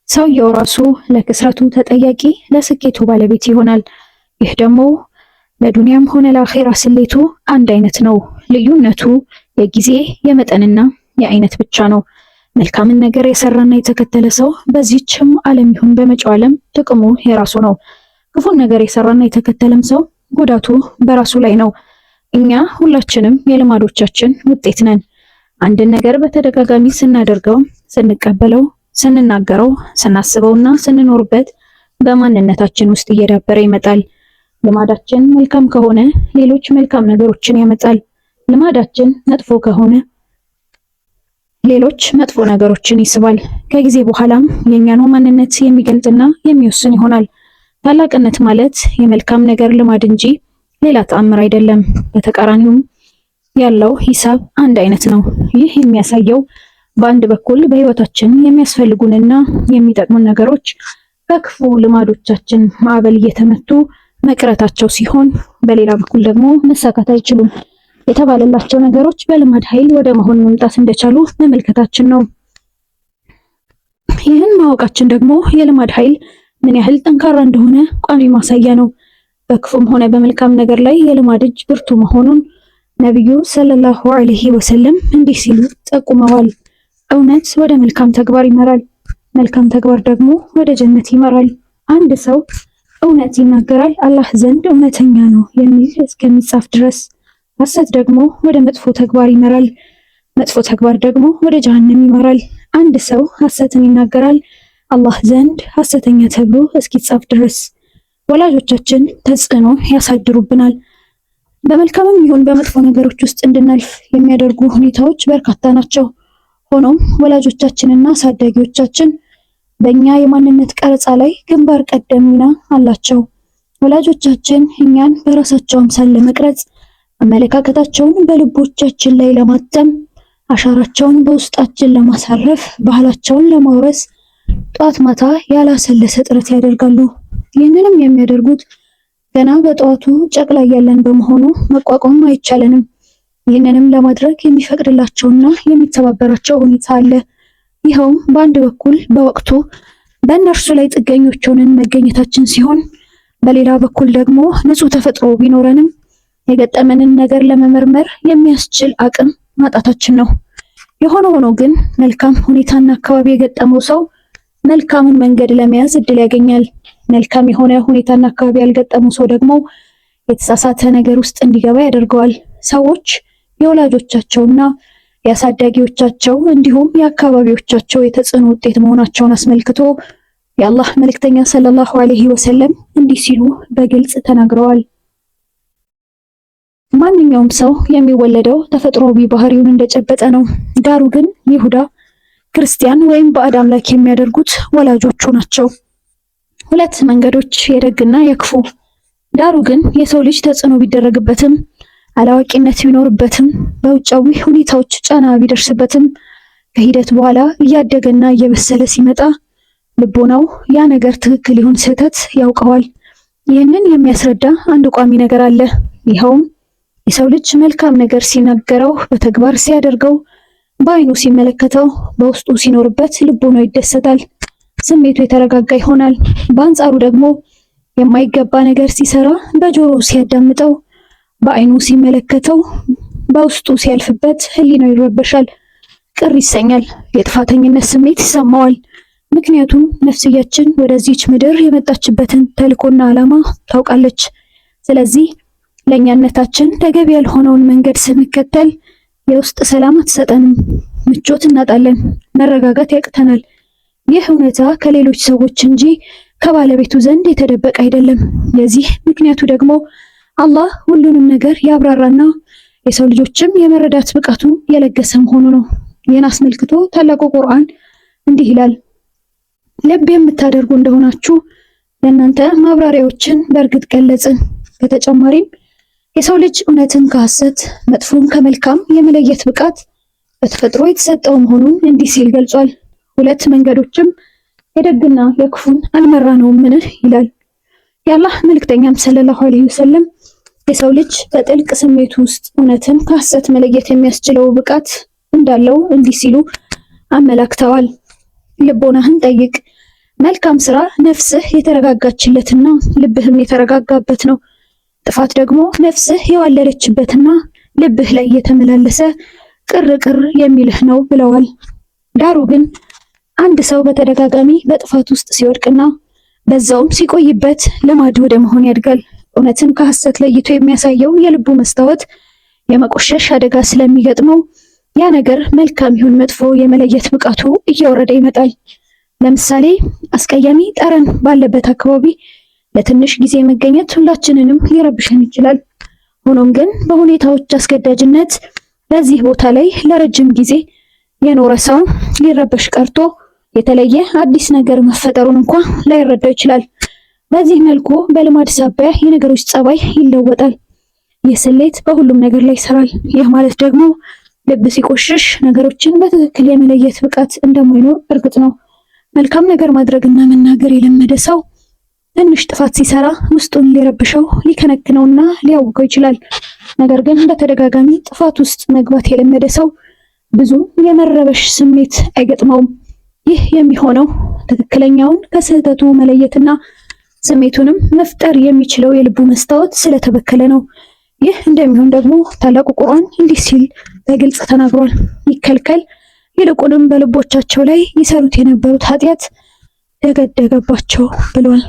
ሰውየው ራሱ ለክስረቱ ተጠያቂ፣ ለስኬቱ ባለቤት ይሆናል። ይህ ደግሞ ለዱንያም ሆነ ለአኼራ ስሌቱ አንድ አይነት ነው። ልዩነቱ የጊዜ የመጠንና የአይነት ብቻ ነው። መልካምን ነገር የሰራና የተከተለ ሰው በዚህችም ዓለም ይሁን በመጪው ዓለም ጥቅሙ የራሱ ነው። ክፉን ነገር የሰራና የተከተለም ሰው ጉዳቱ በራሱ ላይ ነው። እኛ ሁላችንም የልማዶቻችን ውጤት ነን። አንድን ነገር በተደጋጋሚ ስናደርገው፣ ስንቀበለው፣ ስንናገረው፣ ስናስበውና ስንኖርበት በማንነታችን ውስጥ እየዳበረ ይመጣል። ልማዳችን መልካም ከሆነ ሌሎች መልካም ነገሮችን ያመጣል። ልማዳችን መጥፎ ከሆነ ሌሎች መጥፎ ነገሮችን ይስባል። ከጊዜ በኋላም የኛኑ ማንነት የሚገልጥና የሚወስን ይሆናል። ታላቅነት ማለት የመልካም ነገር ልማድ እንጂ ሌላ ተአምር አይደለም። በተቃራኒውም ያለው ሂሳብ አንድ አይነት ነው። ይህ የሚያሳየው በአንድ በኩል በህይወታችን የሚያስፈልጉንና የሚጠቅሙን ነገሮች በክፉ ልማዶቻችን ማዕበል እየተመቱ መቅረታቸው ሲሆን፣ በሌላ በኩል ደግሞ መሳካት አይችሉም የተባለላቸው ነገሮች በልማድ ኃይል ወደ መሆን መምጣት እንደቻሉ መመልከታችን ነው። ይህን ማወቃችን ደግሞ የልማድ ኃይል ምን ያህል ጠንካራ እንደሆነ ቋሚ ማሳያ ነው። በክፉም ሆነ በመልካም ነገር ላይ የልማድ እጅ ብርቱ መሆኑን ነቢዩ ሰለላሁ ዐለይሂ ወሰለም እንዲህ ሲሉ ጠቁመዋል። እውነት ወደ መልካም ተግባር ይመራል፣ መልካም ተግባር ደግሞ ወደ ጀነት ይመራል። አንድ ሰው እውነት ይናገራል፣ አላህ ዘንድ እውነተኛ ነው የሚል እስከሚጻፍ ድረስ። ሐሰት ደግሞ ወደ መጥፎ ተግባር ይመራል፣ መጥፎ ተግባር ደግሞ ወደ ጀሃነም ይመራል። አንድ ሰው ሐሰትን ይናገራል፣ አላህ ዘንድ ሐሰተኛ ተብሎ እስኪጻፍ ድረስ። ወላጆቻችን ተጽዕኖ ያሳድሩብናል። በመልካምም ይሁን በመጥፎ ነገሮች ውስጥ እንድናልፍ የሚያደርጉ ሁኔታዎች በርካታ ናቸው። ሆኖም ወላጆቻችንና አሳዳጊዎቻችን በእኛ የማንነት ቀረጻ ላይ ግንባር ቀደም ሚና አላቸው። ወላጆቻችን እኛን በራሳቸው አምሳል ለመቅረጽ፣ አመለካከታቸውን በልቦቻችን ላይ ለማተም፣ አሻራቸውን በውስጣችን ለማሳረፍ፣ ባህላቸውን ለማውረስ ጧት ማታ ያላሰለሰ ጥረት ያደርጋሉ። ይህንንም የሚያደርጉት ገና በጠዋቱ ጨቅላ ያለን በመሆኑ መቋቋም አይቻለንም። ይህንንም ለማድረግ የሚፈቅድላቸውና የሚተባበራቸው ሁኔታ አለ። ይኸውም በአንድ በኩል በወቅቱ በእነርሱ ላይ ጥገኞች ሆነን መገኘታችን ሲሆን፣ በሌላ በኩል ደግሞ ንጹህ ተፈጥሮ ቢኖረንም የገጠመንን ነገር ለመመርመር የሚያስችል አቅም ማጣታችን ነው። የሆነ ሆኖ ግን መልካም ሁኔታና አካባቢ የገጠመው ሰው መልካሙን መንገድ ለመያዝ እድል ያገኛል። መልካም የሆነ ሁኔታና አካባቢ ያልገጠመው ሰው ደግሞ የተሳሳተ ነገር ውስጥ እንዲገባ ያደርገዋል። ሰዎች የወላጆቻቸውና የአሳዳጊዎቻቸው እንዲሁም የአካባቢዎቻቸው የተጽዕኖ ውጤት መሆናቸውን አስመልክቶ የአላህ መልእክተኛ ሰለላሁ ዐለይሂ ወሰለም እንዲህ ሲሉ በግልጽ ተናግረዋል። ማንኛውም ሰው የሚወለደው ተፈጥሯዊ ባህሪውን እንደጨበጠ ነው። ዳሩ ግን ይሁዳ፣ ክርስቲያን ወይም ባዕድ አምላክ የሚያደርጉት ወላጆቹ ናቸው። ሁለት መንገዶች፣ የደግና የክፉ። ዳሩ ግን የሰው ልጅ ተጽዕኖ ቢደረግበትም፣ አላዋቂነት ቢኖርበትም፣ በውጫዊ ሁኔታዎች ጫና ቢደርስበትም ከሂደት በኋላ እያደገና እየበሰለ ሲመጣ ልቦናው ያ ነገር ትክክል ይሁን ስህተት ያውቀዋል። ይህንን የሚያስረዳ አንድ ቋሚ ነገር አለ። ይኸውም የሰው ልጅ መልካም ነገር ሲናገረው፣ በተግባር ሲያደርገው፣ በአይኑ ሲመለከተው፣ በውስጡ ሲኖርበት ልቦናው ይደሰታል፣ ስሜቱ የተረጋጋ ይሆናል። በአንጻሩ ደግሞ የማይገባ ነገር ሲሰራ፣ በጆሮ ሲያዳምጠው፣ በአይኑ ሲመለከተው፣ በውስጡ ሲያልፍበት ህሊናው ይረበሻል፣ ቅር ይሰኛል፣ የጥፋተኝነት ስሜት ይሰማዋል። ምክንያቱም ነፍስያችን ወደዚች ምድር የመጣችበትን ተልእኮና ዓላማ ታውቃለች። ስለዚህ ለእኛነታችን ተገቢ ያልሆነውን መንገድ ስንከተል የውስጥ ሰላም አትሰጠንም፣ ምቾት እናጣለን፣ መረጋጋት ያቅተናል። ይህ እውነታ ከሌሎች ሰዎች እንጂ ከባለቤቱ ዘንድ የተደበቀ አይደለም። የዚህ ምክንያቱ ደግሞ አላህ ሁሉንም ነገር ያብራራና የሰው ልጆችም የመረዳት ብቃቱን የለገሰ መሆኑ ነው። ይህን አስመልክቶ ታላቁ ቁርአን እንዲህ ይላል፣ ልብ የምታደርጉ እንደሆናችሁ ለእናንተ ማብራሪያዎችን በእርግጥ ገለጽን። በተጨማሪም የሰው ልጅ እውነትን ከሐሰት መጥፎን ከመልካም የመለየት ብቃት በተፈጥሮ የተሰጠው መሆኑን እንዲህ ሲል ገልጿል። ሁለት መንገዶችም የደግና የክፉን አልመራነውምን ይላል። የአላህ መልእክተኛም ሰለላሁ ዐለይሂ ወሰለም የሰው ልጅ በጥልቅ ስሜቱ ውስጥ እውነትን ከሐሰት መለየት የሚያስችለው ብቃት እንዳለው እንዲህ ሲሉ አመላክተዋል። ልቦናህን ጠይቅ፣ መልካም ስራ ነፍስህ የተረጋጋችለትና ልብህም የተረጋጋበት ነው። ጥፋት ደግሞ ነፍስህ የዋለለችበትና ልብህ ላይ የተመላለሰ ቅር የሚልህ ነው ብለዋል። ዳሩ ግን አንድ ሰው በተደጋጋሚ በጥፋት ውስጥ ሲወድቅና በዛውም ሲቆይበት ልማድ ወደ መሆን ያድጋል። እውነትን ከሐሰት ለይቶ የሚያሳየው የልቡ መስታወት የመቆሸሽ አደጋ ስለሚገጥመው ያ ነገር መልካም ይሁን መጥፎ የመለየት ብቃቱ እየወረደ ይመጣል። ለምሳሌ አስቀያሚ ጠረን ባለበት አካባቢ ለትንሽ ጊዜ መገኘት ሁላችንንም ሊረብሸን ይችላል። ሆኖም ግን በሁኔታዎች አስገዳጅነት በዚህ ቦታ ላይ ለረጅም ጊዜ የኖረ ሰው ሊረበሽ ቀርቶ የተለየ አዲስ ነገር መፈጠሩን እንኳን ላይረዳው ይችላል። በዚህ መልኩ በልማድ ሳቢያ የነገሮች ጸባይ ይለወጣል። ይህ ስሌት በሁሉም ነገር ላይ ይሰራል። ይህ ማለት ደግሞ ልብ ሲቆሽሽ ነገሮችን በትክክል የመለየት ብቃት እንደማይኖር እርግጥ ነው። መልካም ነገር ማድረግና መናገር የለመደ ሰው ትንሽ ጥፋት ሲሰራ ውስጡን ሊረብሸው ሊከነክነውና ሊያውቀው ይችላል። ነገር ግን በተደጋጋሚ ጥፋት ውስጥ መግባት የለመደ ሰው ብዙ የመረበሽ ስሜት አይገጥመውም። ይህ የሚሆነው ትክክለኛውን ከስህተቱ መለየትና ስሜቱንም መፍጠር የሚችለው የልቡ መስታወት ስለተበከለ ነው። ይህ እንደሚሆን ደግሞ ታላቁ ቁርአን እንዲህ ሲል በግልጽ ተናግሯል። ይከልከል፣ ይልቁንም በልቦቻቸው ላይ ይሰሩት የነበሩት ኃጢአት ደገደገባቸው ብሏል።